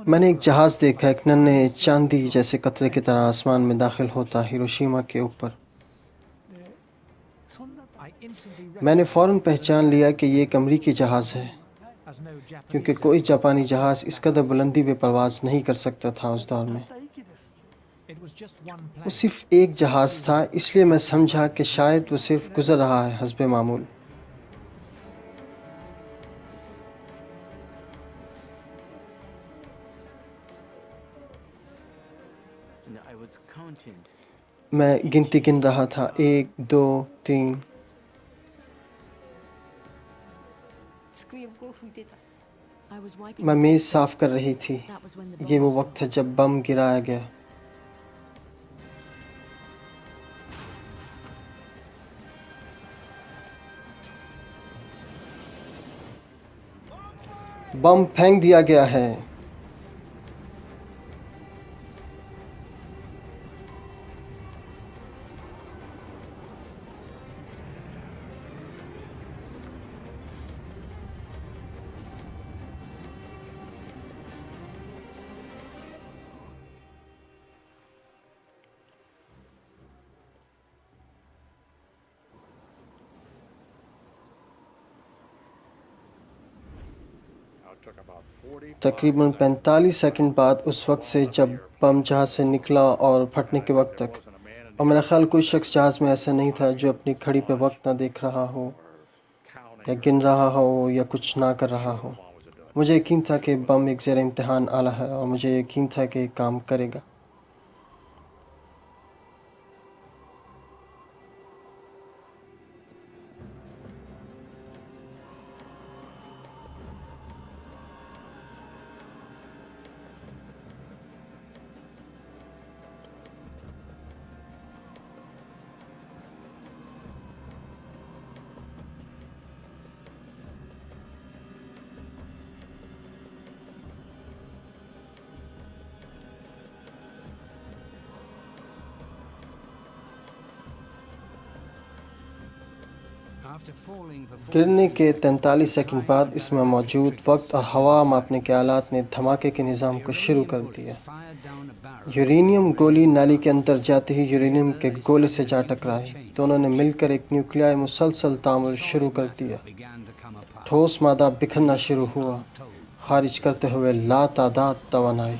मैंने एक जहाज़ देखा, एक नन्हे चांदी जैसे कतरे की तरह आसमान में दाखिल होता हिरोशिमा के ऊपर। मैंने फ़ौरन पहचान लिया कि ये एक अमरीकी जहाज़ है, क्योंकि कोई जापानी जहाज़ इस कदर बुलंदी पे परवाज़ नहीं कर सकता था उस दौर में। वो सिर्फ एक जहाज़ था, इसलिए मैं समझा कि शायद वो सिर्फ गुज़र रहा है हस्बे मामूल। मैं गिनती गिन रहा था, 1 2 3। मैं मेज़ साफ़ कर रही थी। ये वो वक्त था जब बम गिराया गया। बम फेंक दिया गया है। तकरीबन 45 सेकंड बाद उस वक्त से जब बम जहाज़ से निकला और फटने के वक्त तक, और मेरा ख्याल कोई शख्स जहाज़ में ऐसा नहीं था जो अपनी घड़ी पे वक्त ना देख रहा हो या गिन रहा हो या कुछ ना कर रहा हो। मुझे यकीन था कि बम एक ज़ेर इम्तिहान आला है और मुझे यकीन था कि काम करेगा। गिरने के 43 सेकंड बाद इसमें मौजूद वक्त और हवा मापने के आलात ने धमाके के निज़ाम को शुरू कर दिया। यूरेनियम गोली नाली के अंदर जाते ही यूरेनियम के गोले से जा टकराई। दोनों ने मिलकर एक न्यूक्लियाई मुसलसल तामुल शुरू कर दिया। ठोस मादा बिखरना शुरू हुआ, खारिज करते हुए लातादाद तवानाई।